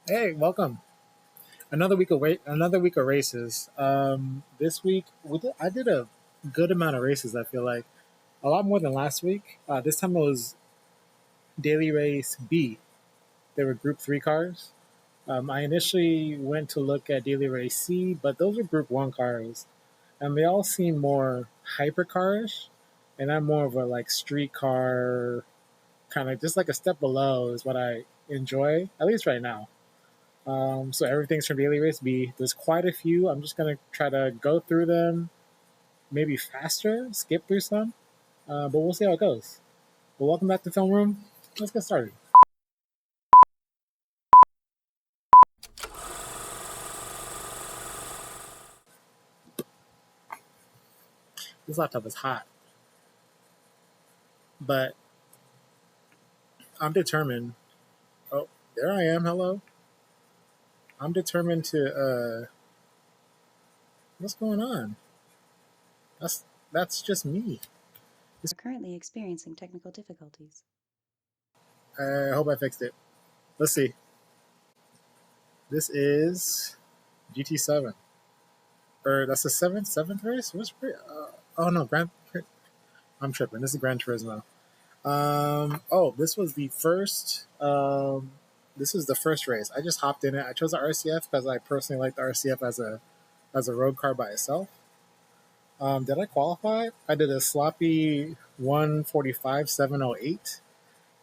Hey, welcome. Another week of races. This week I did a good amount of races. I feel like a lot more than last week. This time it was daily race B. There were Group Three cars. I initially went to look at daily race C, but those were Group One cars, and they all seem more hypercarish, and I'm more of a like street car kind of just like a step below is what I enjoy at least right now. So everything's from Daily Race B. There's quite a few. I'm just gonna try to go through them, maybe faster, skip through some, but we'll see how it goes. But welcome back to Film Room. Let's get started. This laptop is hot, but I'm determined. Oh, there I am. Hello. I'm determined to. What's going on? That's just me. Are currently experiencing technical difficulties. I hope I fixed it. Let's see. This is GT7, or that's the seventh race. Oh no, Grand. I'm tripping. This is Gran Turismo. This was the first. This was the first race. I just hopped in it. I chose the RCF because I personally like the RCF as a road car by itself. Did I qualify? I did a sloppy 1:45.708,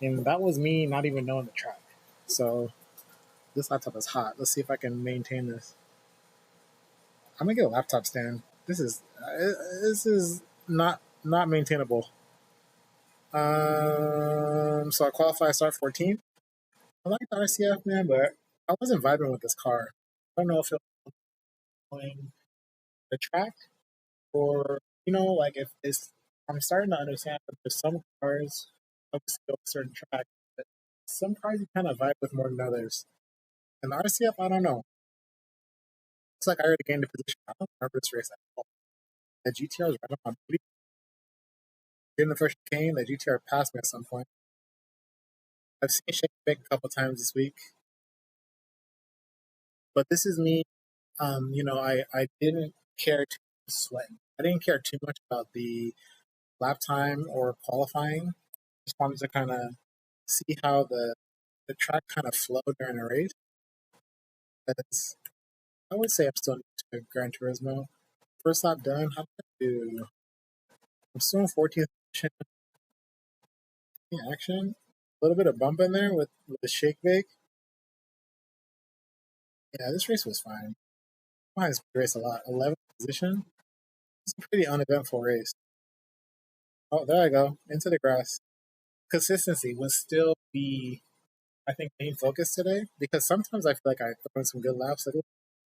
and that was me not even knowing the track. So this laptop is hot. Let's see if I can maintain this. I'm gonna get a laptop stand. This is not maintainable. So I qualify. I start 14th. I like the RCF, man, but I wasn't vibing with this car. I don't know if it was playing the track or, like if it's. I'm starting to understand that there's some cars obviously go a certain track, but some cars you kind of vibe with more than others. And the RCF, I don't know. It's like I already gained a position. I don't remember this race at all. The GTR was right on my booty. In the first chicane, the GTR passed me at some point. I've seen Shake Big a couple times this week, but this is me. I didn't care too much sweat. I didn't care too much about the lap time or qualifying. Just wanted to kind of see how the track kind of flowed during the race. Because I would say I'm still new to Gran Turismo. First lap done, how did I do? I'm still in 14th position in action. A little bit of bump in there with the shake bake. Yeah, this race was fine. I this race a lot. 11th position. It's a pretty uneventful race. Oh, there I go. Into the grass. Consistency would still be, I think, main focus today because sometimes I feel like I throw in some good laps.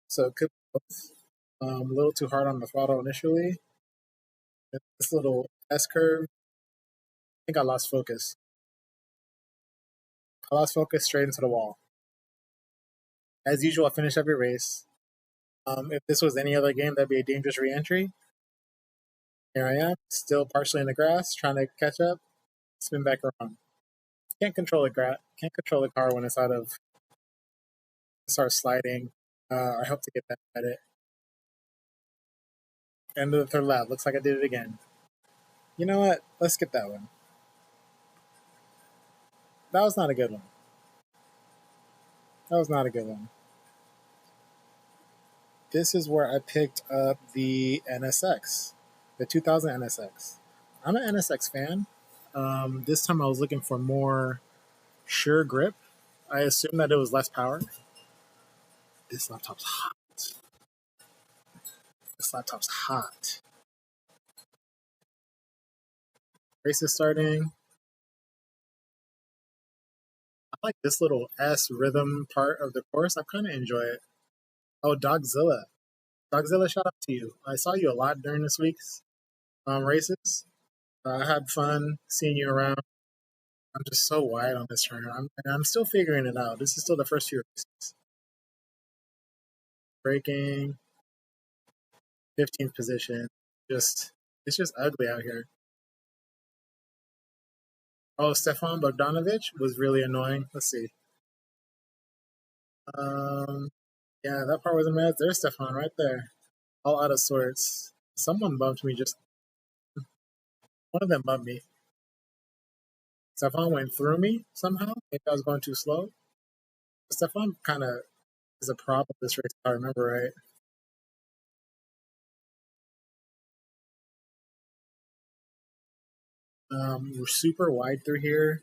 So it could be both. A little too hard on the throttle initially. This little S curve, I think I lost focus. I lost focus straight into the wall. As usual, I finish every race. If this was any other game, that'd be a dangerous re-entry. Here I am, still partially in the grass, trying to catch up, spin back around. Can't control the car when it's out of starts sliding. I hope to get back at it. End of the third lap. Looks like I did it again. You know what? Let's skip that one. That was not a good one. That was not a good one. This is where I picked up the NSX, the 2000 NSX. I'm an NSX fan. This time I was looking for more sure grip. I assumed that it was less power. This laptop's hot. This laptop's hot. Race is starting. I like this little S rhythm part of the course. I kind of enjoy it. Oh, Dogzilla. Dogzilla, shout out to you. I saw you a lot during this week's races. I had fun seeing you around. I'm just so wide on this turn. I'm still figuring it out. This is still the first few races. Braking, 15th position. Just it's just ugly out here. Oh, Stefan Bogdanovic was really annoying. Let's see. Um, yeah, that part was a mess. There's Stefan right there, all out of sorts. Someone bumped me. Just one of them bumped me. Stefan went through me somehow. Maybe I was going too slow. Stefan kind of is a problem this race, if I remember right. We're super wide through here.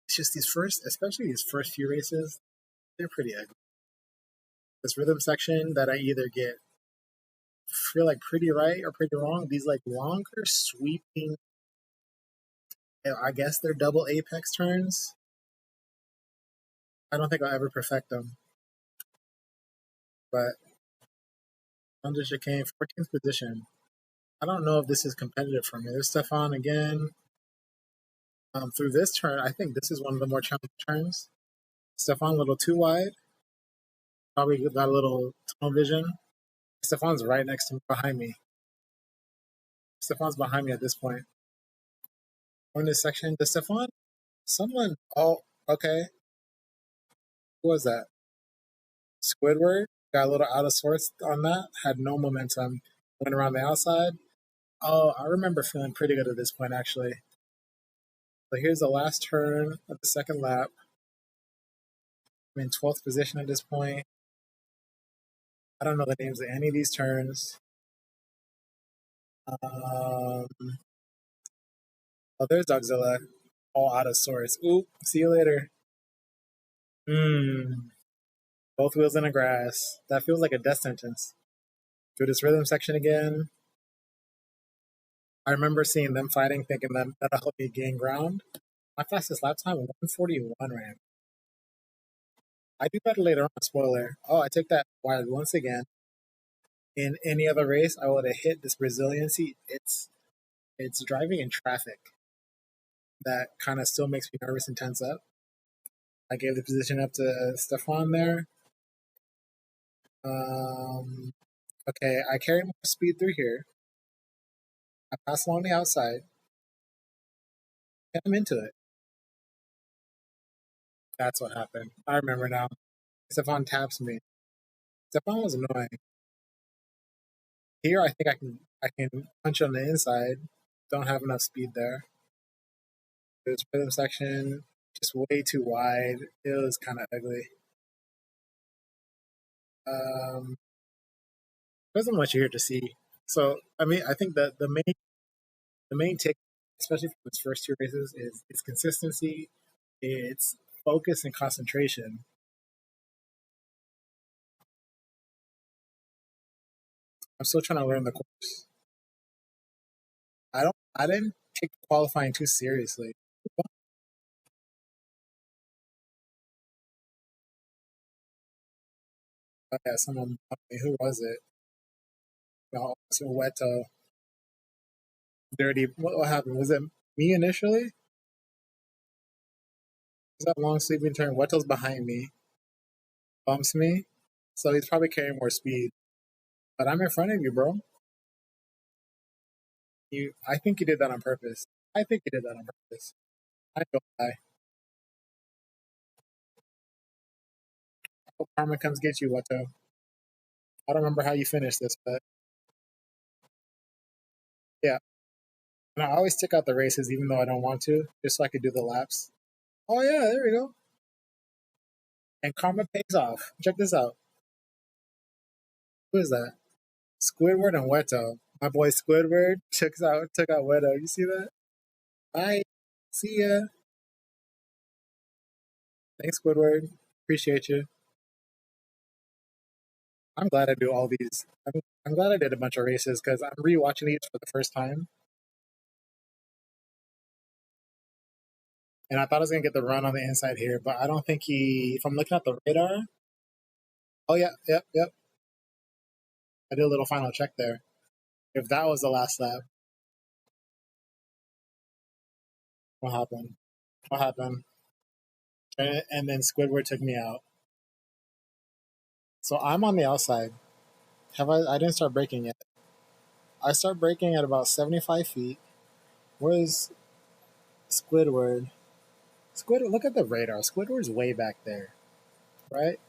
It's just these first, especially these first few races, they're pretty ugly. This rhythm section that I either get feel like pretty right or pretty wrong. These like longer sweeping, I guess they're double apex turns. I don't think I'll ever perfect them, but under chicane, 14th position. I don't know if this is competitive for me. There's Stefan again. Through this turn, I think this is one of the more challenging turns. Stefan a little too wide. Probably got a little tunnel vision. Stefan's right next to me, behind me. Stefan's behind me at this point. We're in this section. Does Stefan? Someone. Oh, okay. Who was that? Squidward got a little out of sorts on that. Had no momentum. Went around the outside. Oh, I remember feeling pretty good at this point actually. So here's the last turn of the second lap. I'm in 12th position at this point. I don't know the names of any of these turns. Oh, there's Dogzilla. All out of sorts. Oop, see you later. Both wheels in the grass. That feels like a death sentence. Through this rhythm section again. I remember seeing them fighting, thinking that that'll help me gain ground. My fastest lap time, 141 ran. I do better later on, spoiler. Oh, I took that wide once again. In any other race, I would have hit this resiliency. It's driving in traffic that kind of still makes me nervous and tense up. I gave the position up to Stefan there. Okay, I carry more speed through here. I pass along the outside. And I'm into it. That's what happened. I remember now. Stefan taps me. Stefan was annoying. Here, I think I can punch on the inside. Don't have enough speed there. This rhythm section just way too wide. It was kind of ugly. Um, there wasn't much here to see. So I mean, I think that the main take, especially from its first two races, is its consistency, its focus and concentration. I'm still trying to learn the course. I didn't take qualifying too seriously. Oh, yeah, someone, who was it? No, so Weto, dirty. What happened? Was it me initially? Was that long sleeping turn? Weto's behind me, bumps me, so he's probably carrying more speed. But I'm in front of you, bro. I think you did that on purpose. I think you did that on purpose. I don't lie. Hope karma comes get you, Weto. I don't remember how you finished this, but yeah. And I always stick out the races even though I don't want to, just so I could do the laps. Oh yeah, there we go. And karma pays off. Check this out. Who is that? Squidward and Weto. My boy Squidward took out Weto. You see that? Bye. See ya. Thanks, Squidward. Appreciate you. I'm glad I do all these. I'm glad I did a bunch of races because I'm rewatching these for the first time. And I thought I was gonna get the run on the inside here, but I don't think he. If I'm looking at the radar, oh yeah, yep. I did a little final check there. If that was the last lap, what happened? What happened? And then Squidward took me out. So I'm on the outside. Have I? I didn't start braking yet. I start braking at about 75 feet. Where's Squidward? Squidward, look at the radar. Squidward's way back there, right?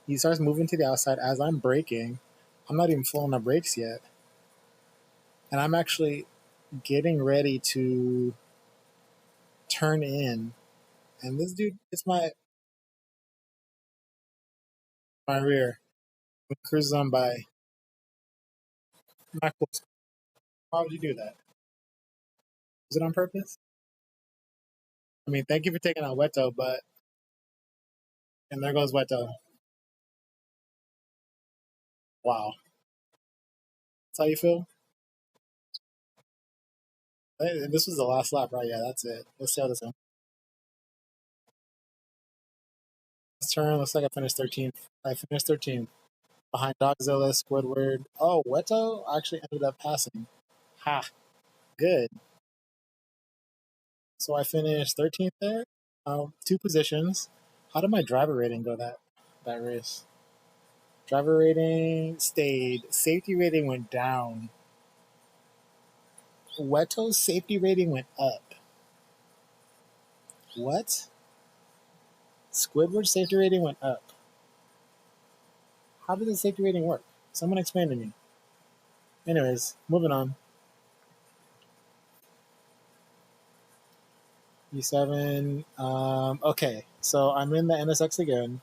He starts moving to the outside as I'm braking. I'm not even full on the brakes yet. And I'm actually getting ready to turn in. And this dude is my rear. It cruises on by. Not cool. Why would you do that? Was it on purpose? I mean, thank you for taking out Weto, but and there goes Weto. Wow. That's how you feel? Hey, this was the last lap, right? Yeah, that's it. Let's see how this goes. Let's turn. Looks like I finished 13th. I finished 13th. Behind Dogzilla, Squidward. Oh, Weto actually ended up passing. Ha. Good. So I finished 13th there. Two positions. How did my driver rating go that race? Driver rating stayed. Safety rating went down. Weto's safety rating went up. What? Squidward's safety rating went up. How did the safety rating work? Someone explain to me. Anyways, moving on. E7. Okay, so I'm in the NSX again.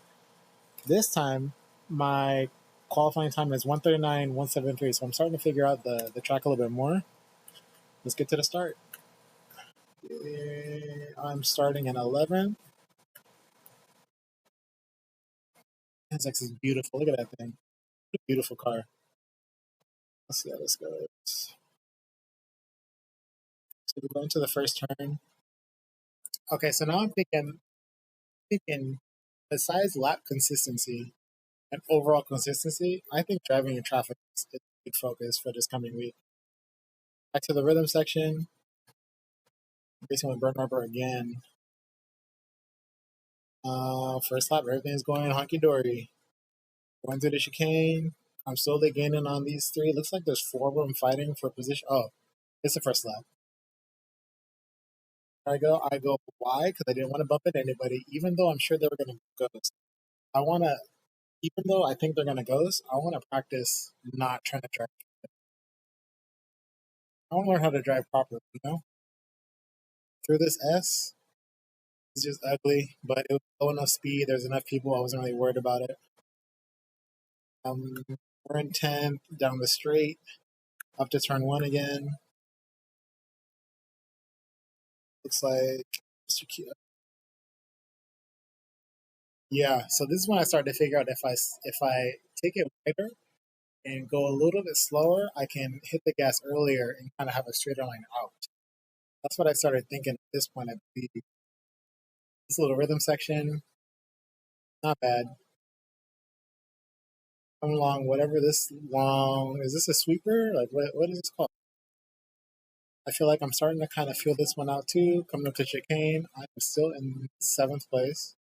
This time, my qualifying time is 139, 173. So I'm starting to figure out the track a little bit more. Let's get to the start. I'm starting in 11. NSX is beautiful. Look at that thing. Beautiful car. Let's see how this goes. So we're going to the first turn. Okay, so now I'm thinking besides lap consistency and overall consistency, I think driving in traffic is a big focus for this coming week. Back to the rhythm section. Racing with Burn Rubber again. First lap, everything's going hunky dory. Going through the chicane. I'm slowly gaining on these three. Looks like there's four of them fighting for position. Oh, it's the first lap. I go wide because I didn't want to bump into anybody, even though I'm sure they were going to go. I want to, even though I think they're going to ghost, I want to practice not trying to drive. I want to learn how to drive properly, you know? Through this S, it's just ugly, but it was low enough speed. There's enough people. I wasn't really worried about it. We're in 10th, down the straight, up to turn one again. Looks like Mr. Yeah, so this is when I started to figure out if I take it wider and go a little bit slower, I can hit the gas earlier and kind of have a straighter line out. That's what I started thinking at this point. I believe this little rhythm section, not bad. Come along, whatever this long is. This a sweeper? Like what is this called? I feel like I'm starting to kind of feel this one out too. Coming up to chicane, I'm still in seventh place.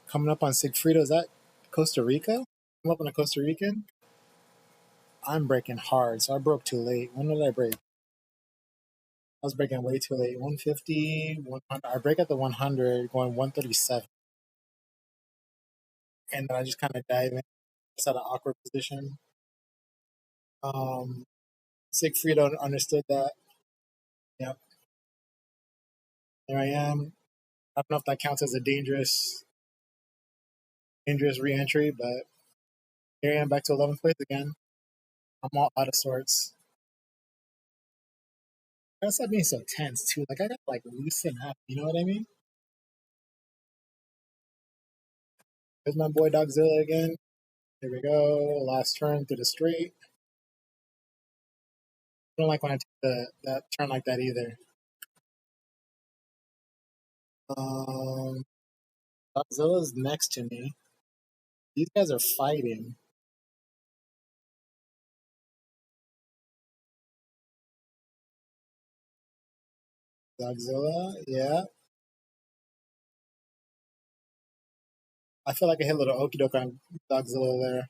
Coming up on Sigfrido, is that Costa Rica? I'm up on a Costa Rican. I'm breaking hard, so I broke too late. When did I break? I was breaking way too late. 150, 100. I break at the 100, going 137. And then I just kind of dive in. It's at an awkward position. Um, Sigfrido understood that. Yep, there I am. I don't know if that counts as a dangerous re-entry, but here I am back to 11th place again. I'm all out of sorts. That's not being so tense too. Like I got like loosen up. You know what I mean? There's my boy Dogzilla again. Here we go. Last turn through the straight. I don't like when I take that turn like that either. Um, Godzilla's next to me. These guys are fighting. Godzilla, yeah. I feel like I hit a little okey doke on Godzilla there.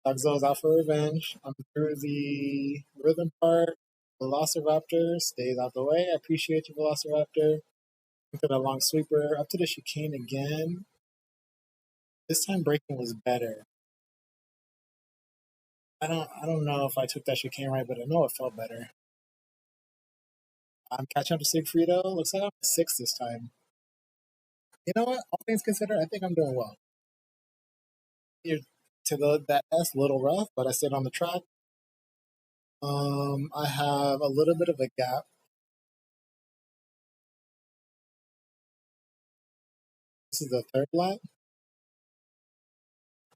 Dogzo's out for revenge. I'm through the rhythm part. Velociraptor stays out the way. I appreciate you, Velociraptor. Into the long sweeper. Up to the chicane again. This time braking was better. I don't know if I took that chicane right, but I know it felt better. I'm catching up to Sigfrido. Looks like I'm six this time. You know what? All things considered, I think I'm doing well. You're to that S, a little rough, but I stayed on the track. I have a little bit of a gap. This is the third lap.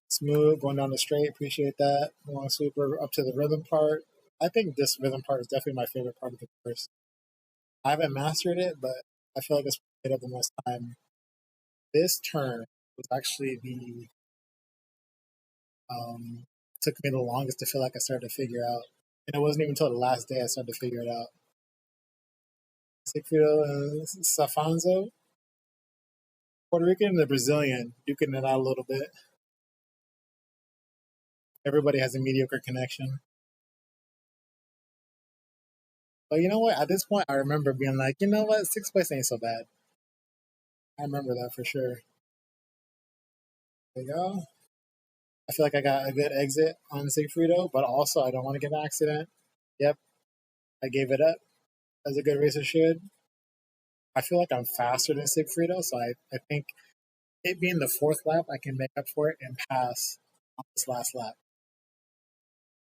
Smooth, going down the straight. Appreciate that. Long sweeper up to the rhythm part. I think this rhythm part is definitely my favorite part of the course. I haven't mastered it, but I feel like it's made up the most time. This turn was actually the um, took me the longest to feel like I started to figure out, and it wasn't even until the last day I started to figure it out. Sigfrido and Safanzo, Puerto Rican and the Brazilian, duking it out a little bit. Everybody has a mediocre connection. But you know what? At this point, I remember being like, you know what? Sixth place ain't so bad. I remember that for sure. There you go. I feel like I got a good exit on Sigfrido, but also I don't want to get an accident. Yep, I gave it up as a good racer should. I feel like I'm faster than Sigfrido, so I think it being the fourth lap, I can make up for it and pass on this last lap.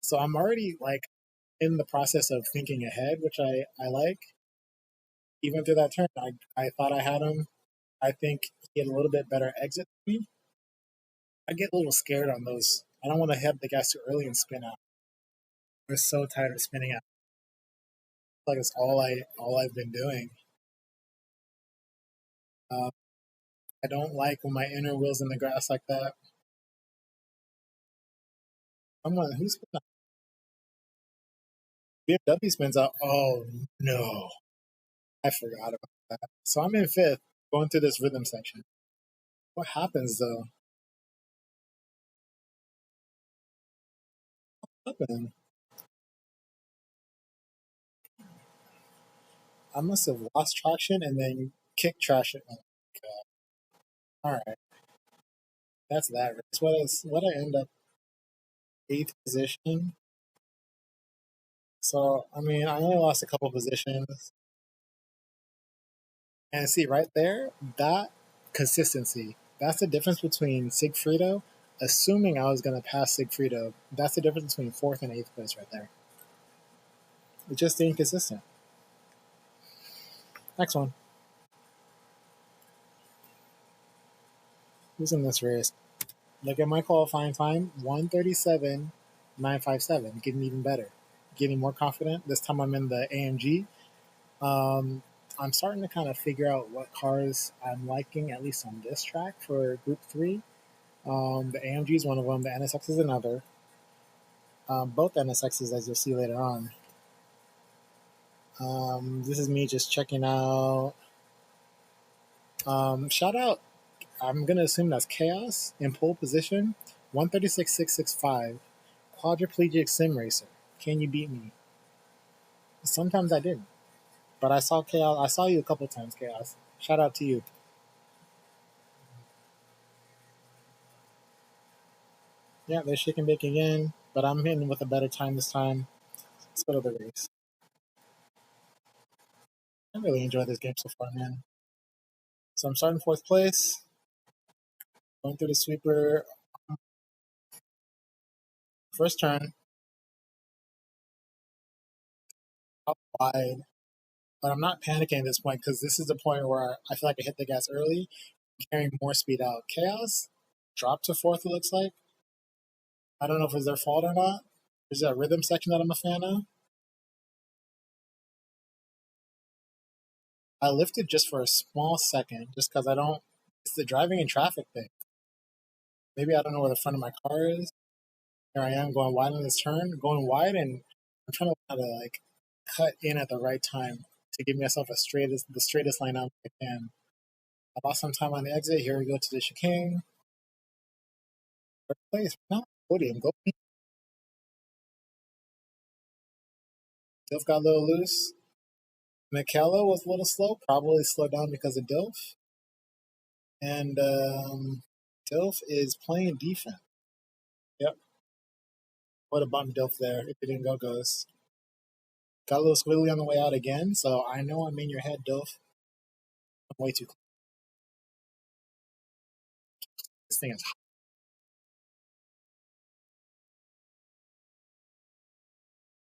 So I'm already like in the process of thinking ahead, which I like. Even through that turn, I thought I had him. I think he had a little bit better exit than me. I get a little scared on those. I don't want to hit the gas too early and spin out. I'm so tired of spinning out. Like it's all I've been doing. Uh, I don't like when my inner wheels in the grass like that. I'm like, who's spin out? BMW spins out. Oh no, I forgot about that. So I'm in fifth, going through this rhythm section. What happens though? What happened? I must have lost traction and then kicked traction. Oh, all right, that's that race. What I end up eighth position. So I mean, I only lost a couple positions, and see right there that consistency. That's the difference between Sigfrido. Assuming I was gonna pass Sigfrido, that's the difference between fourth and eighth place right there. It's just staying consistent. Next one. Who's in this race? Look at my qualifying time 1:37.957. Getting even better. Getting more confident. This time I'm in the AMG. Um, I'm starting to kind of figure out what cars I'm liking, at least on this track for Group 3. The AMG is one of them, the NSX is another. Both NSXs, as you'll see later on. This is me just checking out. Shout out, I'm going to assume that's Chaos in pole position. 136.665. Quadriplegic sim racer. Can you beat me? Sometimes I didn't. But I saw Chaos. I saw you a couple times, Chaos. Shout out to you. Yeah, they're shaking bake again, but I'm hitting with a better time this time. Let's go to the race. I really enjoyed this game so far, man. So I'm starting fourth place, going through the sweeper. First turn, up wide, but I'm not panicking at this point because this is the point where I feel like I hit the gas early, carrying more speed out. Chaos dropped to fourth, it looks like. I don't know if it's their fault or not. There's a rhythm section that I'm a fan of. I lifted just for a small second, just because I don't. It's the driving in traffic thing. Maybe I don't know where the front of my car is. Here I am going wide on this turn, going wide, and I'm trying to how to like cut in at the right time to give myself the straightest line out I can. I lost some time on the exit. Here we go to the chicane. Third place. No, Podium, go. Dilf got a little loose. Michaela was a little slow, probably slowed down because of Dilf. And Dilf is playing defense. Yep. Would have bumped Dilf there if it didn't go goes. Got a little squiggly on the way out again, so I know I'm in your head, Dilf. I'm way too close. This thing is hot.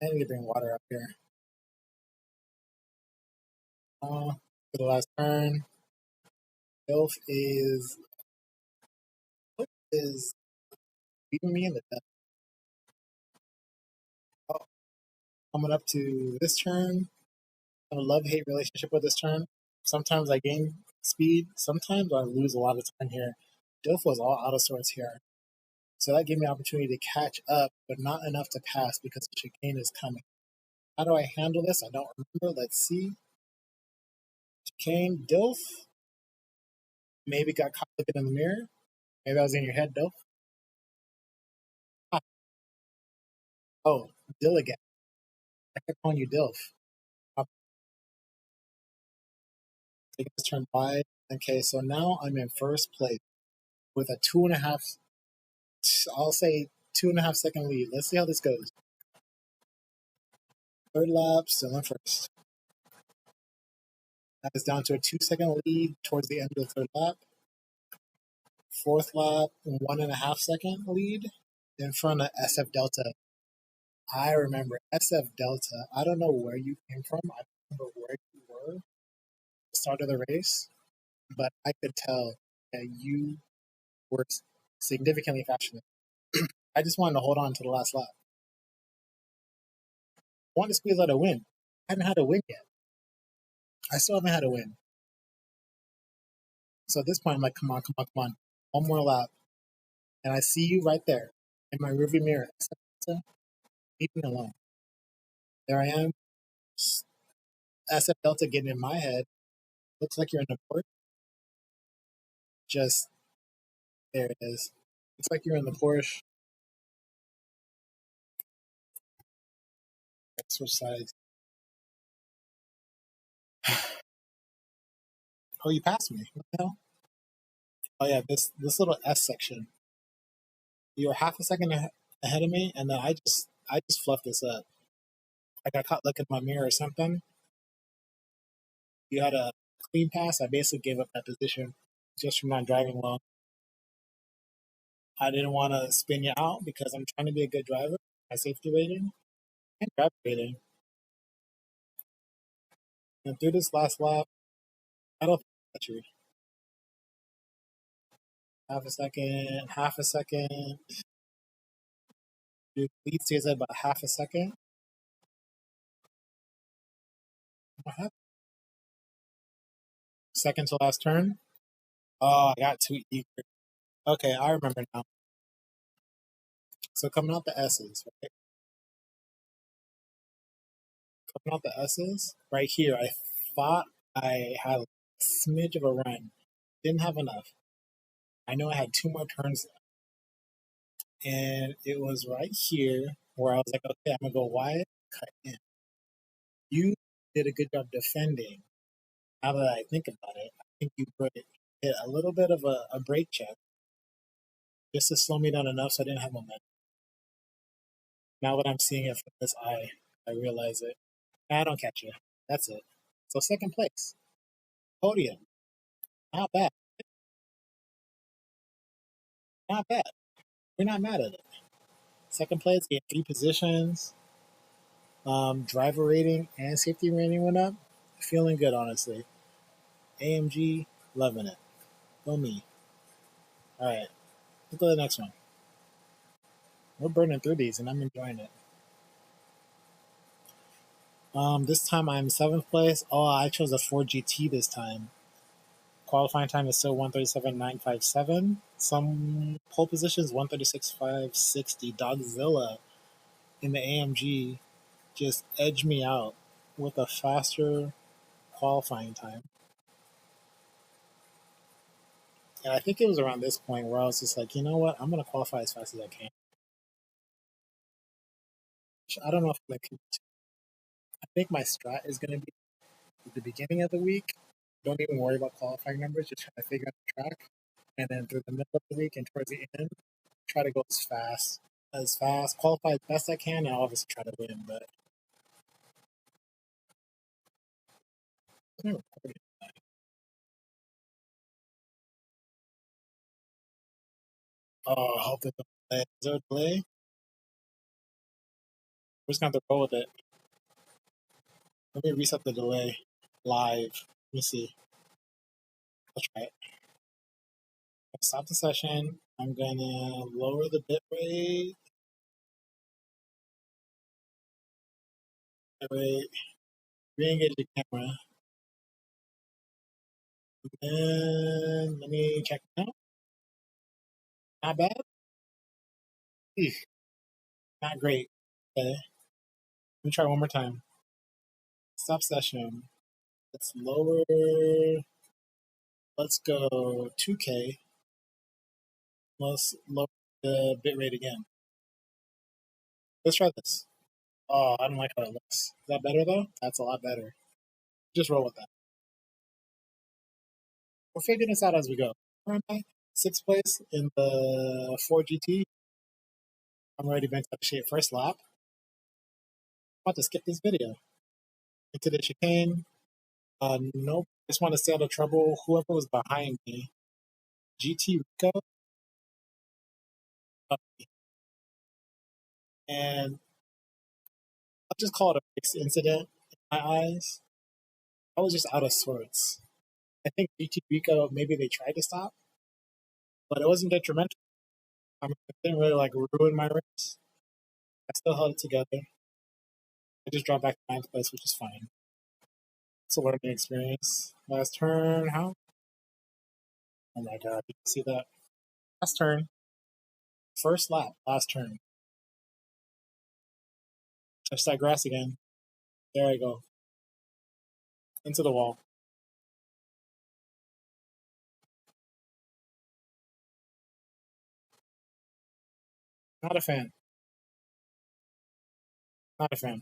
I need to bring water up here. For the last turn, Dilf is beating me in the death. Oh, coming up to this turn, I have a love-hate relationship with this turn. Sometimes I gain speed, sometimes I lose a lot of time here. Dilf was all out of sorts here. So that gave me an opportunity to catch up, but not enough to pass because the chicane is coming. How do I handle this? I don't remember. Let's see. Chicane, Dilf. Maybe got caught looking in the mirror. Maybe I was in your head, Dilf. Ah, oh, Dill again. I kept calling you Dilf. I'll take this turn wide. Okay, so now I'm in first place with a 2.5, I'll say 2.5 second lead. Let's see how this goes. Third lap, still in first. That is down to a 2 second lead towards the end of the third lap. Fourth lap, 1.5 second lead in front of SF Delta. I remember SF Delta. I don't know where you came from. I don't remember where you were at the start of the race, but I could tell that you were significantly faster. I just wanted to hold on to the last lap. I wanted to squeeze out a win. I haven't had a win yet. I still haven't had a win. So at this point, I'm like, come on, come on, come on. One more lap. And I see you right there in my rearview mirror. Leave me alone. There I am. SF Delta getting in my head. Looks like you're in the port. Just there it is. Looks like you're in the Porsche. Let's switch sides. Oh, you passed me. What the hell? Oh yeah, this little S section. You were half a second ahead of me, and then I just fluffed this up. Like I caught looking at my mirror or something. You had a clean pass. I basically gave up that position just from not driving well. I didn't want to spin you out because I'm trying to be a good driver. My safety rating and driver rating. And through this last lap, I don't think I got you. Half a second, half a second. Your lead stays at about half a second. What happened? Second to last turn. Oh, I got too eager. Okay, I remember now. So coming out the S's, right? Coming out the S's, right here, I thought I had a smidge of a run. Didn't have enough. I know I had two more turns left. And it was right here where I was like, okay, I'm gonna go wide, cut in. You did a good job defending. Now that I think about it, I think you hit a little bit of a brake check just to slow me down enough so I didn't have momentum. Now that I'm seeing it from this eye, I realize it. I don't catch you. That's it. So second place, podium, not bad, not bad. We're not mad at it. Second place, get 3 positions. Driver rating and safety rating went up. Feeling good, honestly. AMG, loving it. Go me. All right, let's go to the next one. We're burning through these, and I'm enjoying it. This time I'm seventh place. Oh, I chose a Ford GT this time. Qualifying time is still 137.957. Some pole positions 136.560. Dogzilla in the AMG just edged me out with a faster qualifying time. And I think it was around this point where I was just like, you know what? I'm going to qualify as fast as I can. I don't know if like I think my strat is going to be at the beginning of the week. Don't even worry about qualifying numbers. Just try to figure out the track, and then through the middle of the week and towards the end, try to go as fast, qualify as best I can, and obviously try to win. But I'm recording. Oh, I hope there's a delay. Is there a delay? We're just gonna have to roll with it. Let me reset the delay live. Let me see. I'll try it. I'll stop the session. I'm gonna lower the bit rate. Re-engage the camera. And let me check now. Not bad. Eesh, not great. Okay. Let me try one more time. Stop session. Let's lower. Let's go 2K. Let's lower the bit rate again. Let's try this. Oh, I don't like how it looks. Is that better though? That's a lot better. Just roll with that. We're figuring this out as we go. Where am I? Sixth place in the 4GT. I'm already bent out of shape first lap. I'm about to skip this video. Into the chicane. Nope. Just want to stay out of trouble. Whoever was behind me. GT Rico. And I'll just call it a fixed incident in my eyes. I was just out of sorts. I think GT Rico, maybe they tried to stop, but it wasn't detrimental. I mean, it didn't really like ruin my race. I still held it together. I just dropped back to ninth place, which is fine. It's a learning experience. Last turn, how? Oh my god, you can see that. Last turn, first lap, last turn. Touch that grass again. There I go. Into the wall. Not a fan. Not a fan.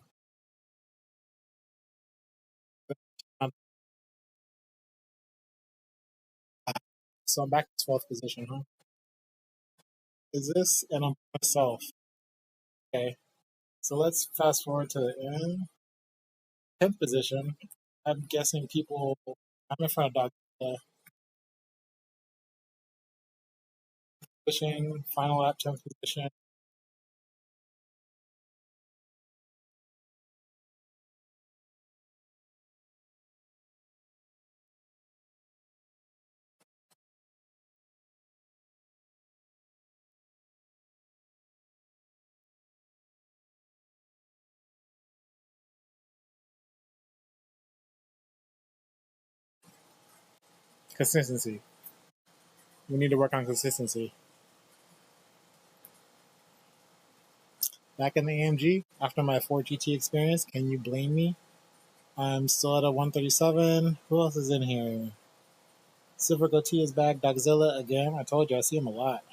Um, So I'm back to 12th position, huh? Is this, and I'm myself. Okay. So let's fast forward to the end. 10th position. I'm guessing people, I'm in front of Dog pushing, final lap, 10th position. Consistency. We need to work on consistency. Back in the AMG, after my 4GT experience, can you blame me? I'm still at a 137. Who else is in here? Silver Goatee is back. Dogzilla again. I told you, I see him a lot.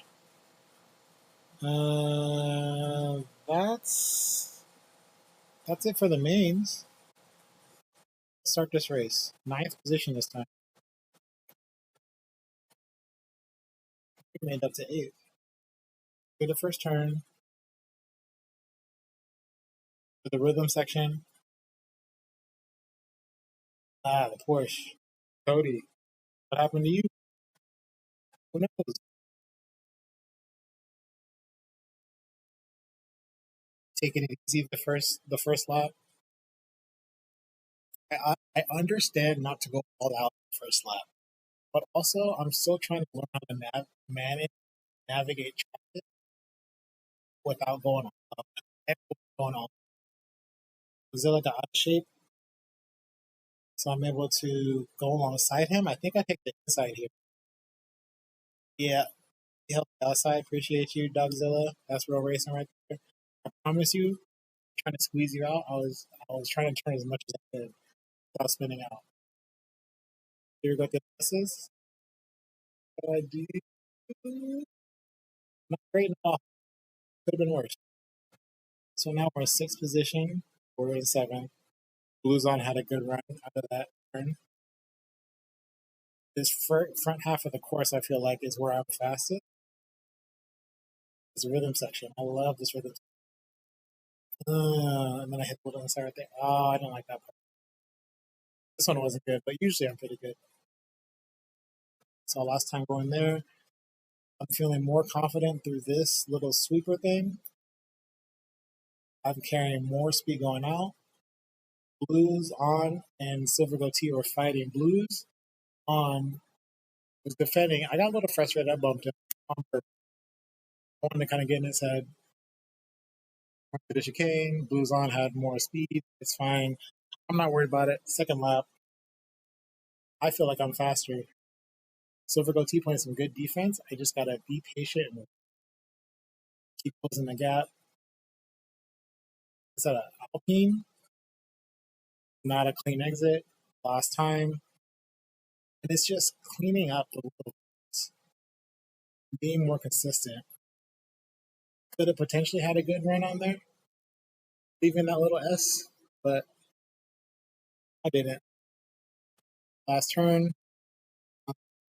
That's it for the mains. Let's start this race. Ninth position this time. We made up to eighth. For the first turn, for the rhythm section. Ah, the Porsche. Cody, what happened to you? Who knows? Taking it easy the first lap. I understand not to go all out the first lap, but also I'm still trying to learn how to manage navigate traffic without going all out. Going all Zilla got out of shape, so I'm able to go alongside him. I think I take the inside here. Yeah, he helped the outside. Appreciate you, Dogzilla. That's real racing right there. I promise you, trying to squeeze you out. I was trying to turn as much as I could without spinning out. Here we go. The misses. What I do? Not great enough. Could have been worse. So now we're in sixth position. We're in seventh. Blues on had a good run out of that turn. This front half of the course, I feel like, is where I'm fastest. It's a rhythm section. I love this rhythm. And then I hit the on the side right there. Oh, I don't like that part. This one wasn't good, but usually I'm pretty good. So last time going there, I'm feeling more confident through this little sweeper thing. I'm carrying more speed going out. Blues on and Silver Goatee were fighting. Blues on was defending. I got a little frustrated. I bumped him on purpose. I wanted to kind of get in his head. Went to the chicane. Blues on had more speed. It's fine. I'm not worried about it. Second lap, I feel like I'm faster. Silver Goatee playing some good defense. I just gotta be patient and keep closing the gap. It's at an Alpine, not a clean exit. Last time, and it's just cleaning up the little bits, being more consistent. Could have potentially had a good run on there, leaving that little S, but I didn't. Last turn,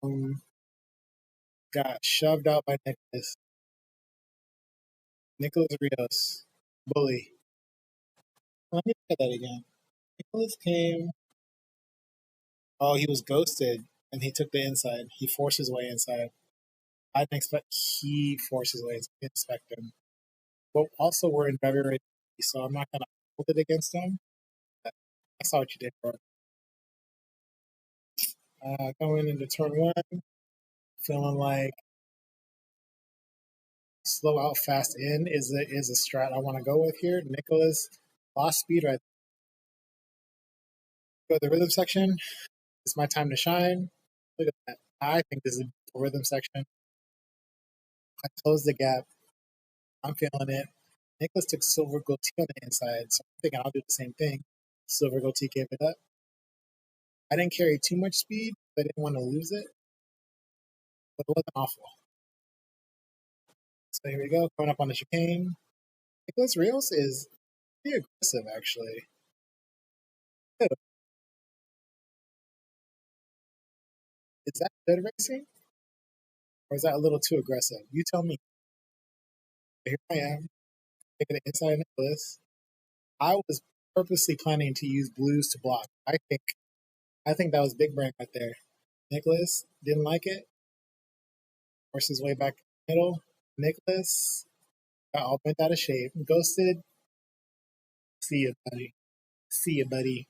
um, got shoved out by Nicholas. Nicholas Rios, bully. Let me look at that again. Nicholas came. Oh, he was ghosted, and he took the inside. He forced his way inside. I didn't expect he forced his way. I didn't expect him. But also, we're in February, so I'm not gonna hold it against him. I saw what you did, bro. Going into turn one, feeling like slow out, fast in is a strat I want to go with here. Nicholas lost speed right. Go to the rhythm section. It's my time to shine. Look at that. I think this is a rhythm section. I closed the gap. I'm feeling it. Nicholas took Silver Goatee on the inside, so I'm thinking I'll do the same thing. Silver Goatee gave it up. I didn't carry too much speed, but I didn't want to lose it. But it wasn't awful. So here we go, coming up on the chicane. Nicholas Rios is pretty aggressive, actually. Is that good racing? Or is that a little too aggressive? You tell me. Here I am, taking it inside Nicholas. I was purposely planning to use blues to block. I think that was big brain right there. Nicholas didn't like it, forced his way back to the middle. Nicholas got all bent out of shape, ghosted. See you, buddy. See you, buddy.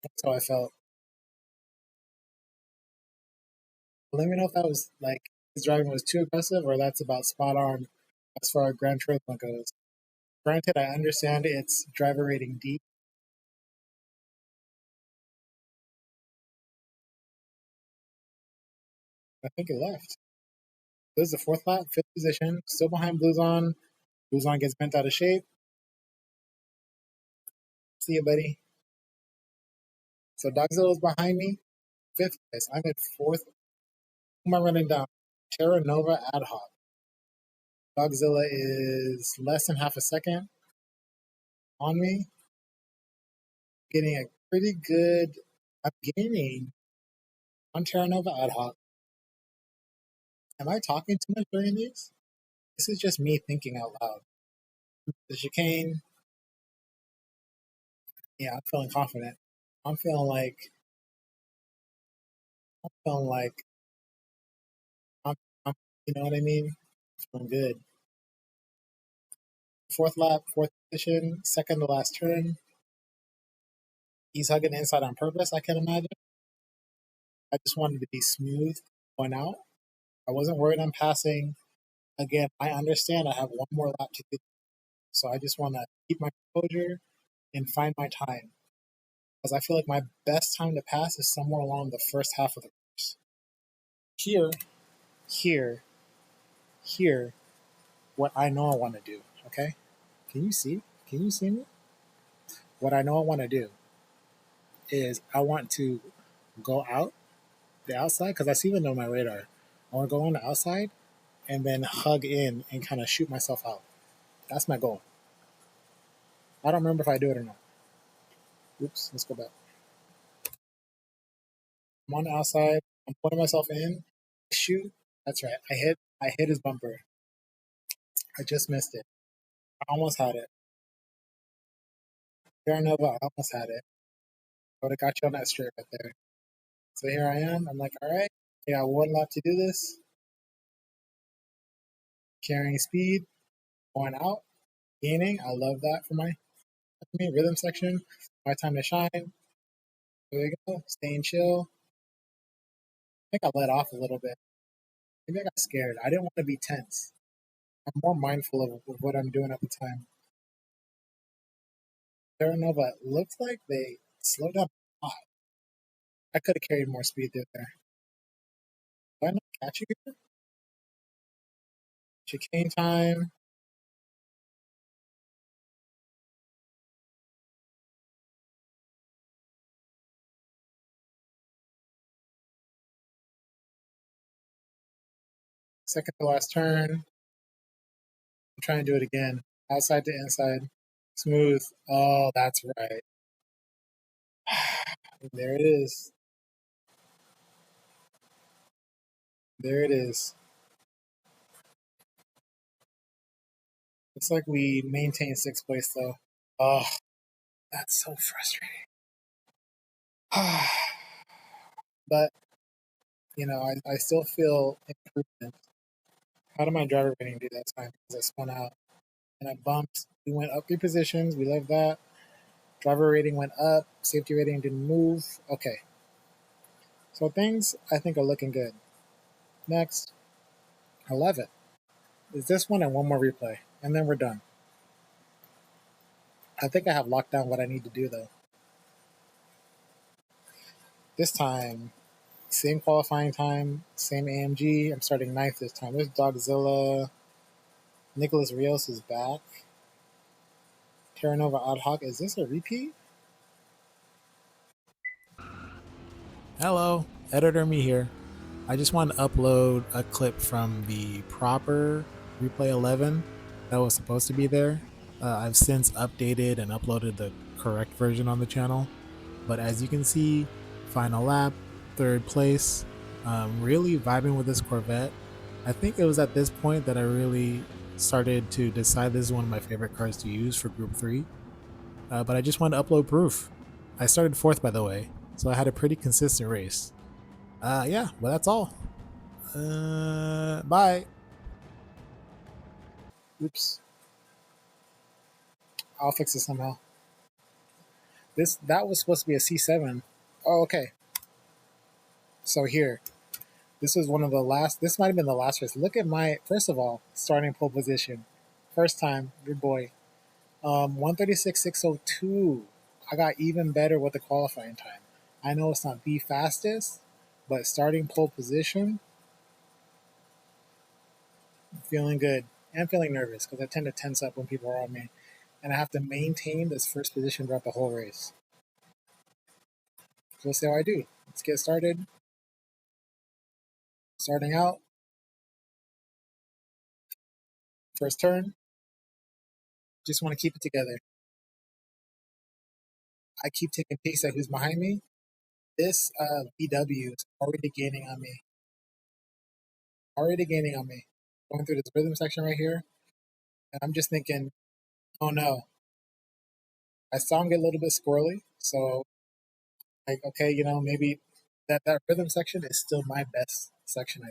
That's how I felt. Let me know if that was like his driving was too aggressive or that's about spot on as far as Gran Turismo goes. Granted, I understand it's driver rating D. I think it left. This is the fourth lap, fifth position, still behind Blues on. Blues on gets bent out of shape. See you, buddy. So Dogzilla's behind me, fifth place. I'm at fourth. Who am I running down? Terra Nova Ad Hoc. Dogzilla is less than half a second on me. Getting a pretty good. I'm gaining on Terra Nova Ad Hoc. Am I talking too much during these? This is just me thinking out loud. The chicane, yeah, I'm feeling confident. I'm feeling like I'm feeling like I'm, I'm you know what I mean? Feeling good. Fourth lap, fourth position, second to last turn. He's hugging the inside on purpose, I can imagine. I just wanted to be smooth going out. I wasn't worried on passing. Again, I understand I have one more lap to do. So I just want to keep my composure and find my time. Because I feel like my best time to pass is somewhere along the first half of the course. Here, here, here, what I know I want to do. Okay? Can you see? Can you see me? What I know I want to do is I want to go out the outside because I see them on my radar. I want to go on the outside and then hug in and kind of shoot myself out. That's my goal. I don't remember if I do it or not. Oops, let's go back. I'm on the outside. I'm putting myself in. Shoot. That's right. I hit his bumper. I just missed it. I almost had it. There I know, but I almost had it. I would have got you on that straight right there. So here I am. I'm like, all right, I got one lap to do this. Carrying speed, going out, gaining. I love that for me rhythm section. My time to shine. There we go. Staying chill. I think I let off a little bit. Maybe I got scared. I didn't want to be tense. I'm more mindful of what I'm doing at the time. Terra Nova looks like they slowed down a lot. I could have carried more speed through there. Did I not catch you here? Chicane time. Second to last turn. I'm trying to do it again. Outside to inside. Smooth. Oh, that's right. There it is. There it is. Looks like we maintain sixth place though. Oh, that's so frustrating. But I still feel improvement. How did my driver rating do that time? Because I spun out and I bumped. We went up 3 positions. We love that. Driver rating went up. Safety rating didn't move. Okay. So things I think are looking good. Next, 11. Is this one and one more replay. And then we're done. I think I have locked down what I need to do though. This time, same qualifying time, same AMG. I'm starting ninth this time. There's Dogzilla. Nicholas Rios is back. Terra Nova Ad Hoc. Is this a repeat? Hello, Editor Me here. I just want to upload a clip from the proper replay 11 that was supposed to be there. I've since updated and uploaded the correct version on the channel. But as you can see, final lap, third place. Really vibing with this Corvette. I think it was at this point that I really started to decide this is one of my favorite cars to use for Group 3. But I just wanted to upload proof. I started fourth, by the way, so I had a pretty consistent race. Yeah, well, that's all. Bye. Oops. I'll fix it somehow. That was supposed to be a C7. Oh, okay. So here, this was one of the last. This might have been the last race. Look at my first of all starting pole position. First time, good boy. 1:36.602. I got even better with the qualifying time. I know it's not the fastest, but starting pole position, feeling good and feeling nervous because I tend to tense up when people are on me, and I have to maintain this first position throughout the whole race. So let's see how I do. Let's get started. Starting out, first turn. Just want to keep it together. I keep taking pace at who's behind me. This VW is already gaining on me. Already gaining on me. Going through this rhythm section right here, and I'm just thinking, oh no. I saw him get a little bit squirrely, so like, okay, maybe that rhythm section is still my best section.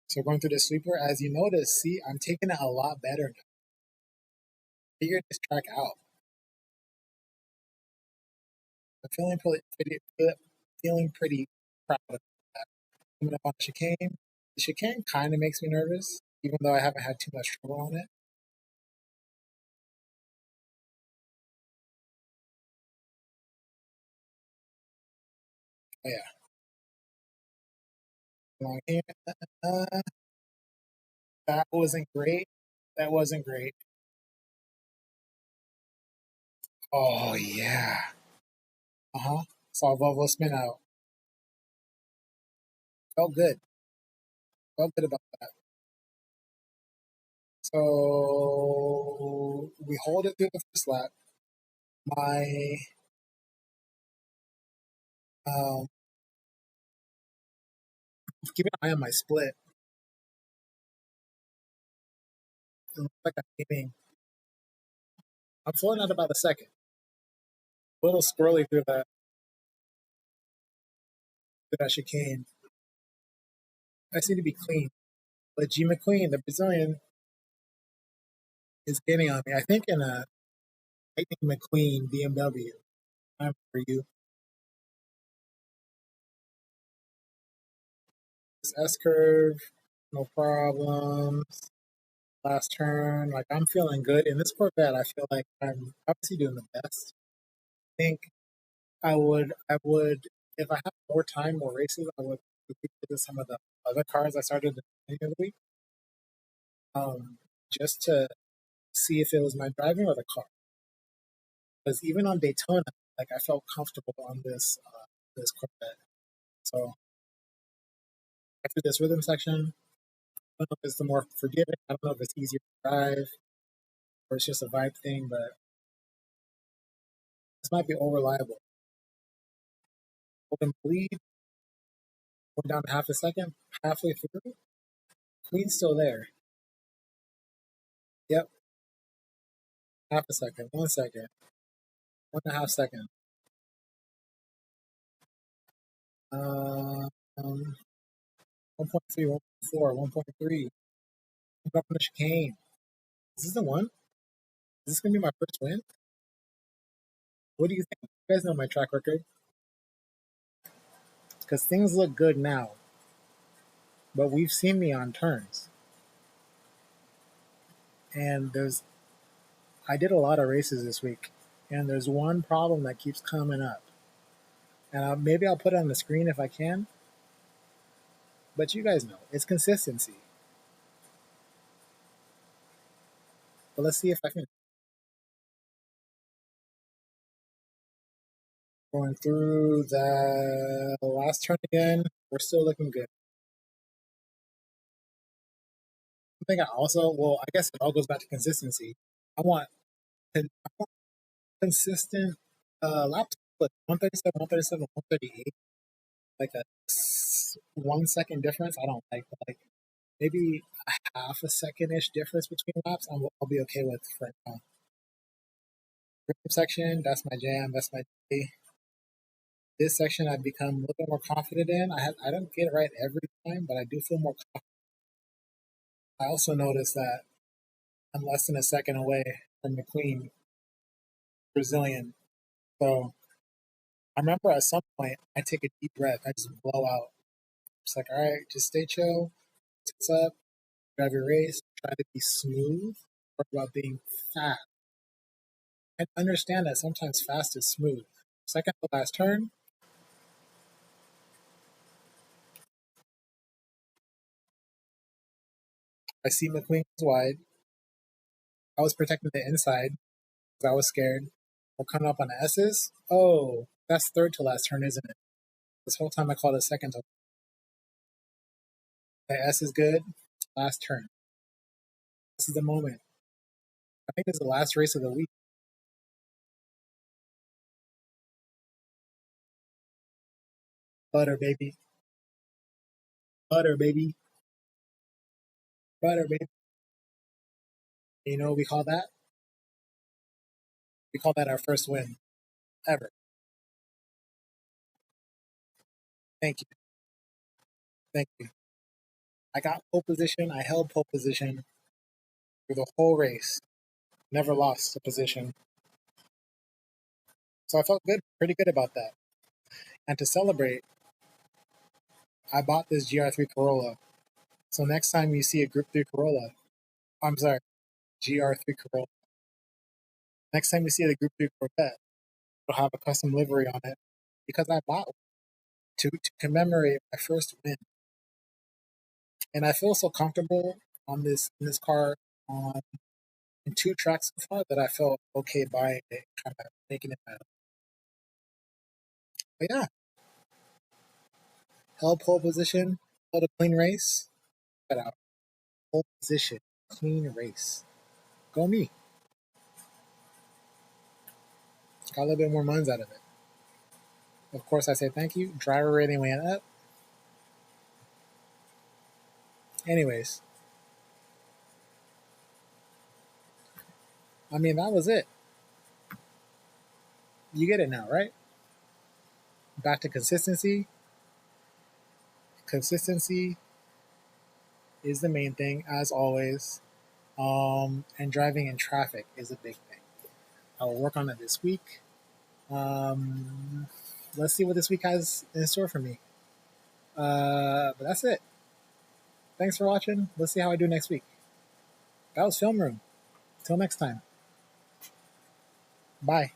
So going through the sweeper, as you notice, see, I'm taking it a lot better now. Figured this track out. I'm feeling pretty proud of that. Coming up on the chicane. The chicane kind of makes me nervous, even though I haven't had too much trouble on it. Oh yeah, along here. Uh, that wasn't great. That wasn't great. Oh yeah. Uh-huh. Saw Volvo spin out. Felt good. Felt good about that. So we hold it through the first lap. My um, keep an eye on my split. It looks like I'm aiming. I'm floating at about a second. A little squirrely through that chicane. I seem to be clean. But G McQueen, the Brazilian, is getting on me. I think in a Lightning McQueen BMW. I'm for you. This S curve, no problems. Last turn, like I'm feeling good. In this Corvette, I feel like I'm obviously doing the best. I think I would, if I had more time, more races, I would revisit some of the other cars I started at the beginning of the week, just to see if it was my driving or the car. Because even on Daytona, like I felt comfortable on this Corvette. So after this rhythm section, I don't know if it's the more forgiving. I don't know if it's easier to drive or it's just a vibe thing, but this might be over reliable. Open bleed, going down to half a second, halfway through. Queen's still there. Yep, half a second, 1 second, 1.5 seconds. 1.3, 1.4, 1.3. I'm up on the chicane. Is this the one? Is this gonna be my first win? What do you think? You guys know my track record because things look good now, but we've seen me on turns, and there's I did a lot of races this week, and there's one problem that keeps coming up, and maybe I'll put it on the screen if I can. But you guys know it's consistency. But let's see if I can. Going through the last turn again, we're still looking good. I think I also, well, I guess it all goes back to consistency. I want, I want consistent lap split 137, 137, 138, like a 1 second difference. I don't like, but like maybe a half a second ish difference between laps. I'll be okay with for now. Rhythm section, that's my jam, that's my day. This section I've become a little bit more confident in. I don't get it right every time, but I do feel more confident. I also noticed that I'm less than a second away from the Queen Brazilian. So I remember at some point I take a deep breath, I just blow out. It's like, all right, just stay chill, sits up, drive your race, try to be smooth, or about being fast. I understand that sometimes fast is smooth. Second to last turn, I see McQueen's wide. I was protecting the inside because I was scared. We're coming up on the S's. Oh, that's third to last turn, isn't it? This whole time I called it second to. The S is good. Last turn. This is the moment. I think it's the last race of the week. Butter, baby. Butter, baby. Butter, baby. You know what we call that? We call that our first win ever. Thank you. Thank you. I got pole position. I held pole position through the whole race. Never lost a position. So I felt good, pretty good about that. And to celebrate, I bought this GR3 Corolla. So next time you see a Group 3 Corolla, I'm sorry, GR3 Corolla. Next time you see the Group 3 Corvette, it'll have a custom livery on it because I bought one to commemorate my first win. And I feel so comfortable on this in this car on in two tracks so far that I felt okay buying it, kind of making it my own. But yeah, held pole position, held a clean race, got out pole position, clean race. Go me. Got a little bit more months out of it. Of course, I say thank you. Driver rating went up. Anyways, I mean, that was it. You get it now, right? Back to consistency. Consistency is the main thing, as always. And driving in traffic is a big thing. I will work on it this week. Um, let's see what this week has in store for me. But that's it. Thanks for watching. Let's see how I do next week. That was Film Room. Till next time. Bye.